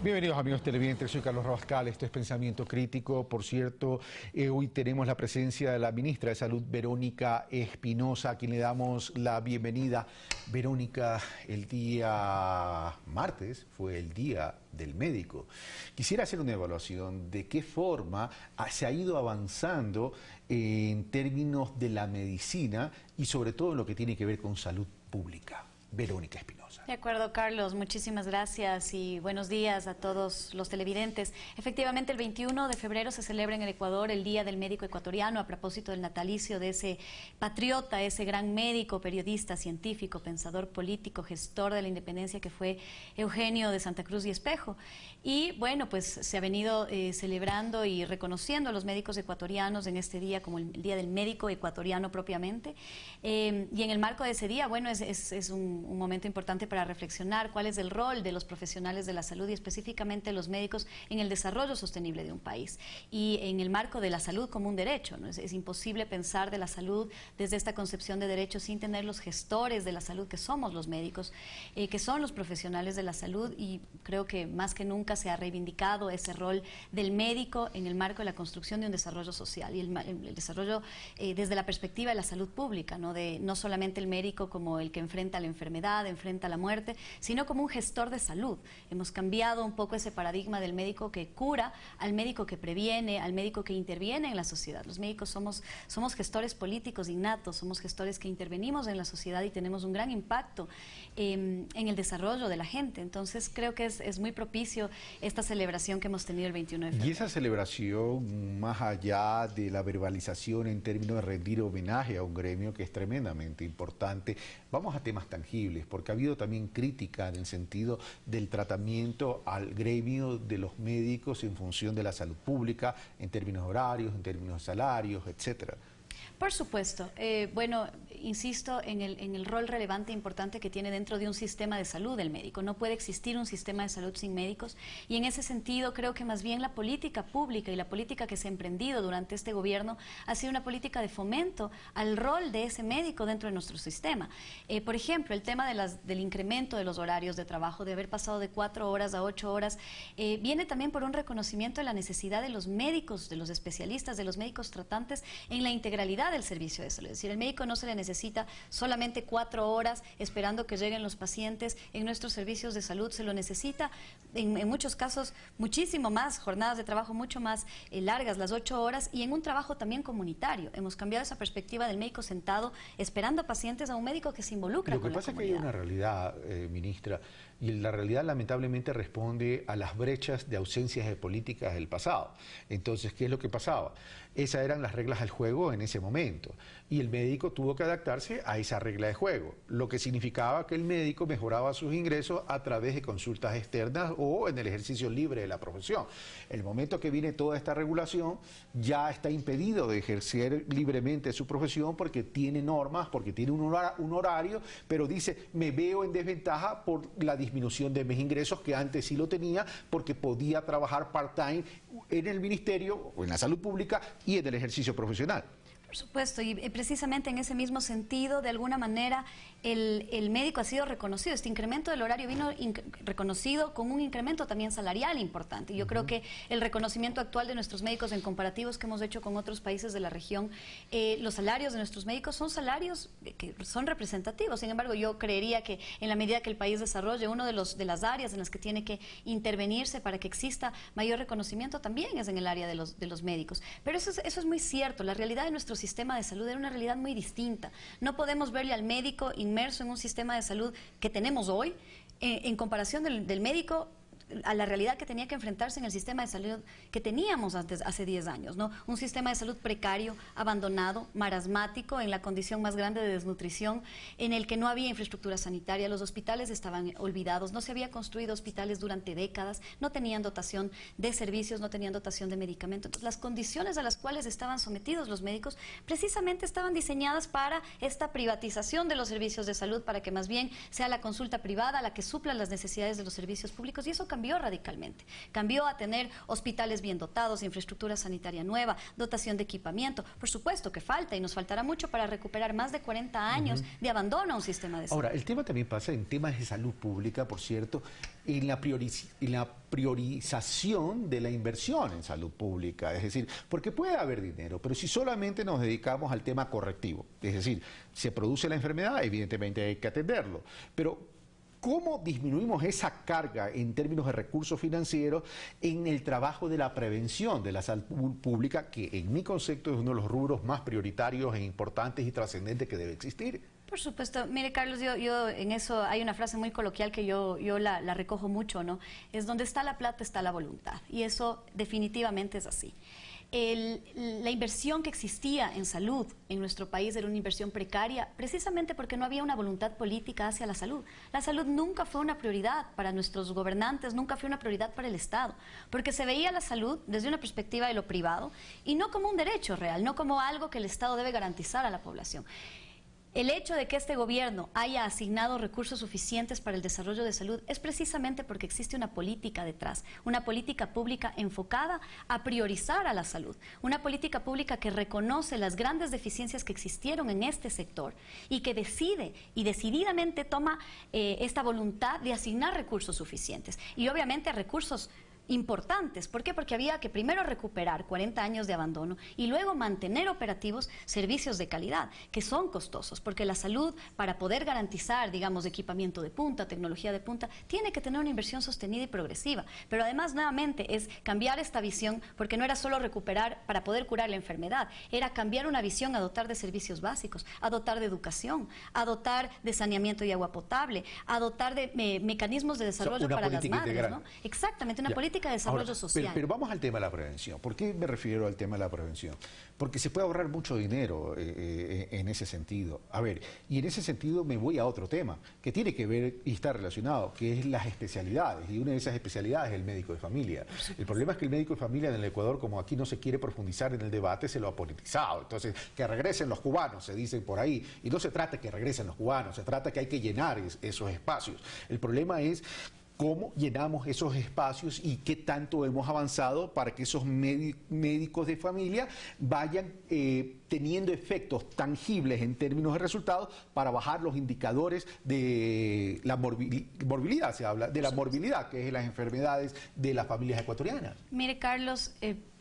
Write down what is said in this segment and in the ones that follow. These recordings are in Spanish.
Bienvenidos amigos televidentes, soy Carlos Rabascal, esto es Pensamiento Crítico. Por cierto, hoy tenemos la presencia de la ministra de Salud, Verónica Espinosa, a quien le damos la bienvenida. Verónica, el día martes fue el Día del Médico. Quisiera hacer una evaluación de qué forma se ha ido avanzando en términos de la medicina y sobre todo en lo que tiene que ver con salud pública. Verónica Espinosa. De acuerdo, Carlos, muchísimas gracias y buenos días a todos los televidentes. Efectivamente, el 21 de febrero se celebra en el Ecuador el Día del Médico Ecuatoriano a propósito del natalicio de ese patriota, ese gran médico, periodista, científico, pensador político, gestor de la independencia que fue Eugenio de Santa Cruz y Espejo. Y bueno, pues se ha venido celebrando y reconociendo a los médicos ecuatorianos en este día como el Día del Médico Ecuatoriano propiamente. Y en el marco de ese día, bueno, es un momento importante para reflexionar cuál es el rol de los profesionales de la salud y específicamente los médicos en el desarrollo sostenible de un país y en el marco de la salud como un derecho, ¿no? Es imposible pensar de la salud desde esta concepción de derecho sin tener los gestores de la salud que somos los médicos, que son los profesionales de la salud, y creo que más que nunca se ha reivindicado ese rol del médico en el marco de la construcción de un desarrollo social y el desarrollo desde la perspectiva de la salud pública, ¿no? De no solamente el médico como el que enfrenta la enfermedad, enfrenta la muerte, sino como un gestor de salud. Hemos cambiado un poco ese paradigma del médico que cura al médico que previene, al médico que interviene en la sociedad. Los médicos somos gestores políticos innatos, somos gestores que intervenimos en la sociedad y tenemos un gran impacto en el desarrollo de la gente. Entonces creo que es muy propicio esta celebración que hemos tenido el 21 de febrero. Y esa celebración, más allá de la verbalización en términos de rendir homenaje a un gremio que es tremendamente importante, vamos a temas tangibles, porque ha habido también crítica en el sentido del tratamiento al gremio de los médicos en función de la salud pública, en términos horarios, en términos de salarios, etcétera. Por supuesto. Bueno, insisto en el rol relevante e importante que tiene dentro de un sistema de salud el médico. No puede existir un sistema de salud sin médicos y en ese sentido creo que más bien la política pública y la política que se ha emprendido durante este gobierno ha sido una política de fomento al rol de ese médico dentro de nuestro sistema. Por ejemplo, el tema del incremento de los horarios de trabajo, de haber pasado de 4 horas a 8 horas, viene también por un reconocimiento de la necesidad de los médicos, de los especialistas, de los médicos tratantes en la integralidad del servicio de salud. Es decir, el médico no se le necesita solamente 4 horas esperando que lleguen los pacientes en nuestros servicios de salud, se lo necesita en muchos casos muchísimo más, jornadas de trabajo mucho más largas, las 8 horas, y en un trabajo también comunitario. Hemos cambiado esa perspectiva del médico sentado esperando a pacientes a un médico que se involucra con la comunidad. Lo que pasa es que hay una realidad, ministra, y la realidad lamentablemente responde a las brechas de ausencias de políticas del pasado. Entonces, ¿qué es lo que pasaba? Esas eran las reglas del juego en ese momento y el médico tuvo que adaptarse a esa regla de juego, lo que significaba que el médico mejoraba sus ingresos a través de consultas externas o en el ejercicio libre de la profesión. El momento que viene toda esta regulación, ya está impedido de ejercer libremente su profesión porque tiene normas, porque tiene un horario, pero dice, me veo en desventaja por la disminución de mis ingresos que antes sí lo tenía porque podía trabajar part-time en el ministerio o en la salud pública y en el ejercicio profesional. Por supuesto, y precisamente en ese mismo sentido, de alguna manera, el médico ha sido reconocido. Este incremento del horario vino reconocido con un incremento también salarial importante. Yo creo que el reconocimiento actual de nuestros médicos en comparativos que hemos hecho con otros países de la región, los salarios de nuestros médicos son salarios que son representativos. Sin embargo, yo creería que en la medida que el país desarrolle, una de las áreas en las que tiene que intervenirse para que exista mayor reconocimiento también es en el área de los médicos. Pero eso es muy cierto. La realidad de nuestro sistema de salud era una realidad muy distinta. No podemos verle al médico inmerso en un sistema de salud que tenemos hoy en comparación del médico a la realidad que tenía que enfrentarse en el sistema de salud que teníamos hace 10 años, ¿no? Un sistema de salud precario, abandonado, marasmático, en la condición más grande de desnutrición, en el que no había infraestructura sanitaria, los hospitales estaban olvidados, no se había construido hospitales durante décadas, no tenían dotación de servicios, no tenían dotación de medicamentos. Entonces, las condiciones a las cuales estaban sometidos los médicos precisamente estaban diseñadas para esta privatización de los servicios de salud, para que más bien sea la consulta privada la que supla las necesidades de los servicios públicos, y eso cambió cambió radicalmente. Cambió a tener hospitales bien dotados, infraestructura sanitaria nueva, dotación de equipamiento. Por supuesto que falta y nos faltará mucho para recuperar más de 40 años de abandono a un sistema de salud. Ahora, el tema también pasa en temas de salud pública, por cierto, en la priorización de la inversión en salud pública. Es decir, porque puede haber dinero, pero si solamente nos dedicamos al tema correctivo, es decir, se produce la enfermedad, evidentemente hay que atenderlo, pero ¿cómo disminuimos esa carga en términos de recursos financieros en el trabajo de la prevención de la salud pública, que en mi concepto es uno de los rubros más prioritarios e importantes y trascendentes que debe existir? Por supuesto. Mire, Carlos, yo en eso hay una frase muy coloquial que yo la recojo mucho, ¿no? Es donde está la plata está la voluntad, y eso definitivamente es así. La inversión que existía en salud en nuestro país era una inversión precaria, precisamente porque no había una voluntad política hacia la salud. La salud nunca fue una prioridad para nuestros gobernantes, nunca fue una prioridad para el Estado, porque se veía la salud desde una perspectiva de lo privado y no como un derecho real, no como algo que el Estado debe garantizar a la población. El hecho de que este gobierno haya asignado recursos suficientes para el desarrollo de salud es precisamente porque existe una política detrás, una política pública enfocada a priorizar a la salud, una política pública que reconoce las grandes deficiencias que existieron en este sector y que decide y decididamente toma esta voluntad de asignar recursos suficientes y obviamente recursos importantes. ¿Por qué? Porque había que primero recuperar 40 años de abandono y luego mantener operativos servicios de calidad, que son costosos, porque la salud, para poder garantizar, digamos, equipamiento de punta, tecnología de punta, tiene que tener una inversión sostenida y progresiva. Pero además, nuevamente, es cambiar esta visión, porque no era solo recuperar para poder curar la enfermedad, era cambiar una visión a dotar de servicios básicos, a dotar de educación, a dotar de saneamiento y agua potable, a dotar de mecanismos de desarrollo para las madres, ¿no? Exactamente, una política de desarrollo social. Pero vamos al tema de la prevención. ¿Por qué me refiero al tema de la prevención? Porque se puede ahorrar mucho dinero en ese sentido. A ver, y en ese sentido me voy a otro tema que tiene que ver y está relacionado, que es las especialidades. Y una de esas especialidades es el médico de familia. El problema es que el médico de familia en el Ecuador, como aquí no se quiere profundizar en el debate, se lo ha politizado. Entonces, que regresen los cubanos, se dicen por ahí. Y no se trata de que regresen los cubanos, se trata que hay que llenar esos espacios. El problema es cómo llenamos esos espacios y qué tanto hemos avanzado para que esos médicos de familia vayan teniendo efectos tangibles en términos de resultados para bajar los indicadores de la morbilidad, se habla de la morbilidad, que es las enfermedades de las familias ecuatorianas. Mire, Carlos,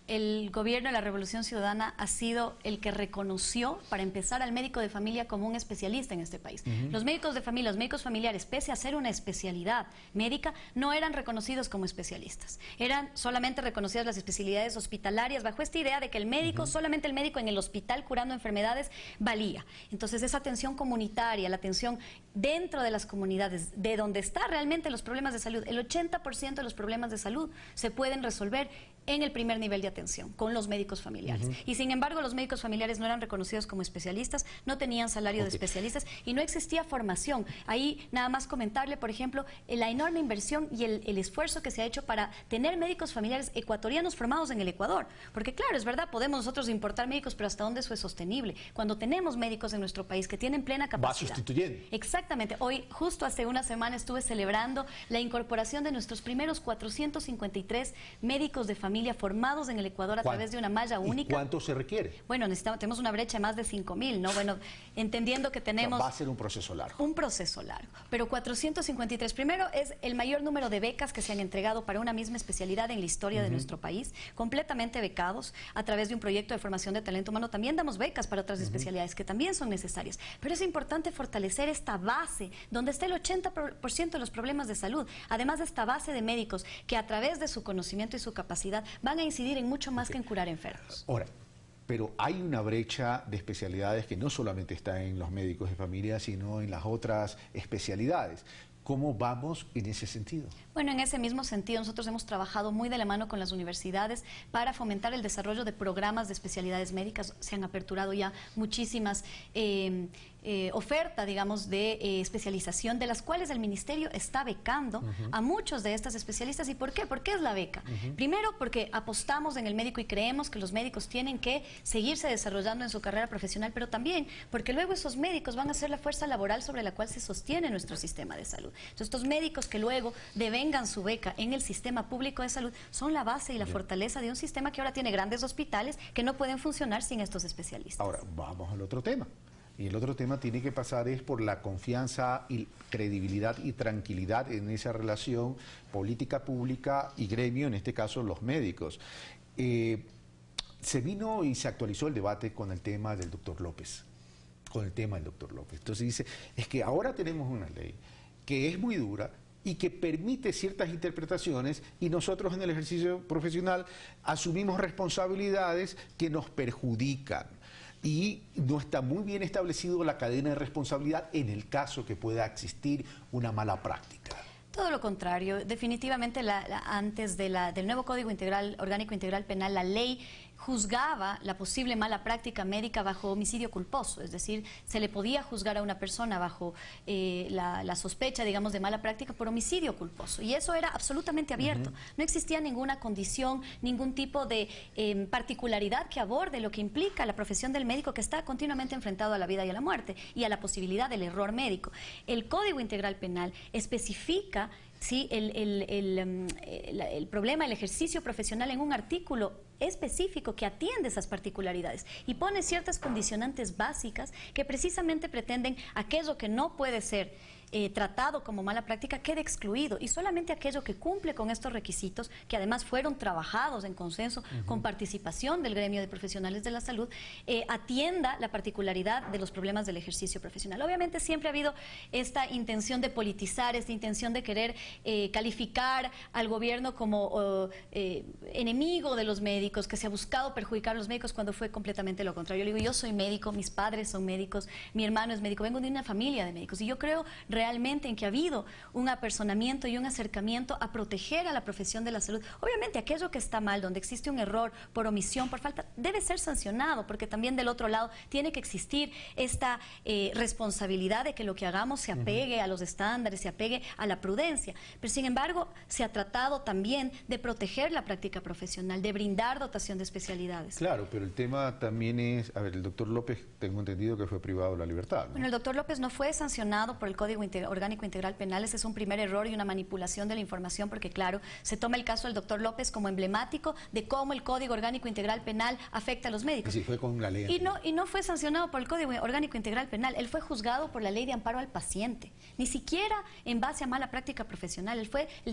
el gobierno de la Revolución Ciudadana ha sido el que reconoció, para empezar, al médico de familia como un especialista en este país. Los médicos de familia, los médicos familiares, pese a ser una especialidad médica, no eran reconocidos como especialistas. Eran solamente reconocidas las especialidades hospitalarias bajo esta idea de que el médico, solamente el médico en el hospital curando enfermedades, valía. Entonces, esa atención comunitaria, la atención dentro de las comunidades, de donde están realmente los problemas de salud, el 80% de los problemas de salud se pueden resolver en el primer nivel de atención, con los médicos familiares. Y sin embargo, los médicos familiares no eran reconocidos como especialistas, no tenían salario de especialistas y no existía formación. Ahí nada más comentarle, por ejemplo, la enorme inversión y el esfuerzo que se ha hecho para tener médicos familiares ecuatorianos formados en el Ecuador. Porque claro, es verdad, podemos nosotros importar médicos, pero ¿hasta dónde eso es sostenible? Cuando tenemos médicos en nuestro país que tienen plena capacidad. Va sustituyendo. Exactamente. Hoy, justo hace una semana, estuve celebrando la incorporación de nuestros primeros 453 médicos de familia formados en el Ecuador a través de una malla única. ¿Y cuánto se requiere? Bueno, tenemos una brecha de más de 5.000, ¿no? Bueno, entendiendo que tenemos... Va a ser un proceso largo. Un proceso largo. Pero 453, primero, es el mayor número de becas que se han entregado para una misma especialidad en la historia de nuestro país, completamente becados a través de un proyecto de formación de talento humano. También damos becas para otras especialidades que también son necesarias. Pero es importante fortalecer esta base, donde está el 80% de los problemas de salud. Además de esta base de médicos que a través de su conocimiento y su capacidad van a incidir en mucho más que en curar enfermos. Ahora, pero hay una brecha de especialidades que no solamente está en los médicos de familia, sino en las otras especialidades. ¿Cómo vamos en ese sentido? Bueno, en ese mismo sentido, nosotros hemos trabajado muy de la mano con las universidades para fomentar el desarrollo de programas de especialidades médicas. Se han aperturado ya muchísimas oferta, digamos, de especialización, de las cuales el Ministerio está becando a muchos de estas especialistas. ¿Y por qué? ¿Por qué es la beca? Primero, porque apostamos en el médico y creemos que los médicos tienen que seguirse desarrollando en su carrera profesional, pero también porque luego esos médicos van a ser la fuerza laboral sobre la cual se sostiene nuestro sistema de salud. Entonces, estos médicos que luego devengan su beca en el sistema público de salud son la base y la fortaleza de un sistema que ahora tiene grandes hospitales que no pueden funcionar sin estos especialistas. Ahora, vamos al otro tema. Y el otro tema tiene que pasar es por la confianza y credibilidad y tranquilidad en esa relación política pública y gremio, en este caso los médicos. Se vino y se actualizó el debate con el tema del doctor López. Entonces dice, es que ahora tenemos una ley que es muy dura y que permite ciertas interpretaciones y nosotros en el ejercicio profesional asumimos responsabilidades que nos perjudican. Y no está muy bien establecido la cadena de responsabilidad en el caso que pueda existir una mala práctica. Todo lo contrario, definitivamente antes del nuevo Código Orgánico Integral Penal, la ley juzgaba la posible mala práctica médica bajo homicidio culposo, es decir, se le podía juzgar a una persona bajo la sospecha, digamos, de mala práctica por homicidio culposo, y eso era absolutamente abierto. No existía ninguna condición, ningún tipo de particularidad que aborde lo que implica la profesión del médico, que está continuamente enfrentado a la vida y a la muerte y a la posibilidad del error médico. El Código Integral Penal especifica el problema, el ejercicio profesional en un artículo específico que atiende esas particularidades y pone ciertas condicionantes básicas que precisamente pretenden aquello que no puede ser tratado como mala práctica quede excluido, y solamente aquello que cumple con estos requisitos, que además fueron trabajados en consenso con participación del gremio de profesionales de la salud, atienda la particularidad de los problemas del ejercicio profesional. Obviamente siempre ha habido esta intención de politizar, esta intención de querer calificar al gobierno como enemigo de los médicos, que se ha buscado perjudicar a los médicos cuando fue completamente lo contrario. Yo digo, yo soy médico, mis padres son médicos, mi hermano es médico, vengo de una familia de médicos, y yo creo realmente en que ha habido un apersonamiento y un acercamiento a proteger a la profesión de la salud. Obviamente aquello que está mal, donde existe un error por omisión, por falta, debe ser sancionado, porque también del otro lado tiene que existir esta responsabilidad de que lo que hagamos se apegue a los estándares, se apegue a la prudencia. Pero sin embargo, se ha tratado también de proteger la práctica profesional, de brindar dotación de especialidades. Claro, pero el tema también es, a ver, el doctor López, tengo entendido que fue privado de la libertad, ¿no? Bueno, el doctor López no fue sancionado por el Código Orgánico Integral Penal. Ese es un primer error y una manipulación de la información, porque claro, se toma el caso del doctor López como emblemático de cómo el Código Orgánico Integral Penal afecta a los médicos. Sí, fue con la ley. Y no fue sancionado por el Código Orgánico Integral Penal, él fue juzgado por la Ley de Amparo al Paciente, ni siquiera en base a mala práctica profesional.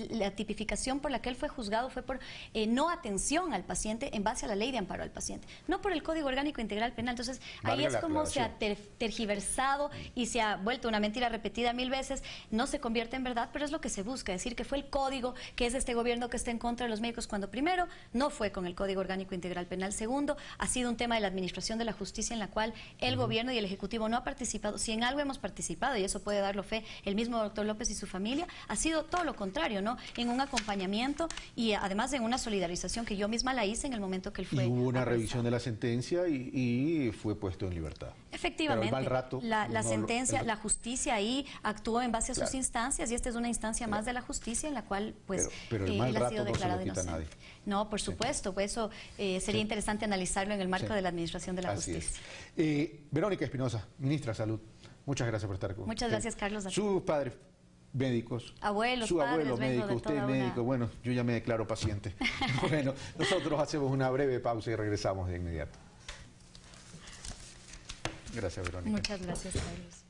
La tipificación por la que él fue juzgado fue por no atención al paciente en base a la Ley de Amparo al Paciente, no por el Código Orgánico Integral Penal. Entonces, ahí es como se ha tergiversado y se ha vuelto una mentira repetida 1000 veces, no se convierte en verdad, pero es lo que se busca, decir que fue el código, que es este gobierno que está en contra de los médicos, cuando primero no fue con el Código Orgánico Integral Penal, segundo ha sido un tema de la administración de la justicia en la cual el gobierno y el Ejecutivo no ha participado. Si en algo hemos participado, y eso puede darlo fe el mismo doctor López y su familia, ha sido todo lo contrario, ¿no? En un acompañamiento y además en una solidarización que yo misma la hice en el momento que él fue. Y hubo una revisión de la sentencia y fue puesto en libertad. Efectivamente, pero al mal rato, la sentencia, la justicia ahí actuó en base a sus instancias, y esta es una instancia más de la justicia en la cual pues pero el mal él ha sido rato declarado no se lo quita inocente. No, por supuesto, pues eso sería interesante analizarlo en el marco de la administración de la justicia. Verónica Espinosa, ministra de Salud, muchas gracias por estar con Muchas gracias, Carlos. Sus padres médicos, abuelos, su padres, abuelo médico, usted médico, bueno, yo ya me declaro paciente. Bueno, nosotros hacemos una breve pausa y regresamos de inmediato. Gracias, Verónica. Muchas gracias, Carlos.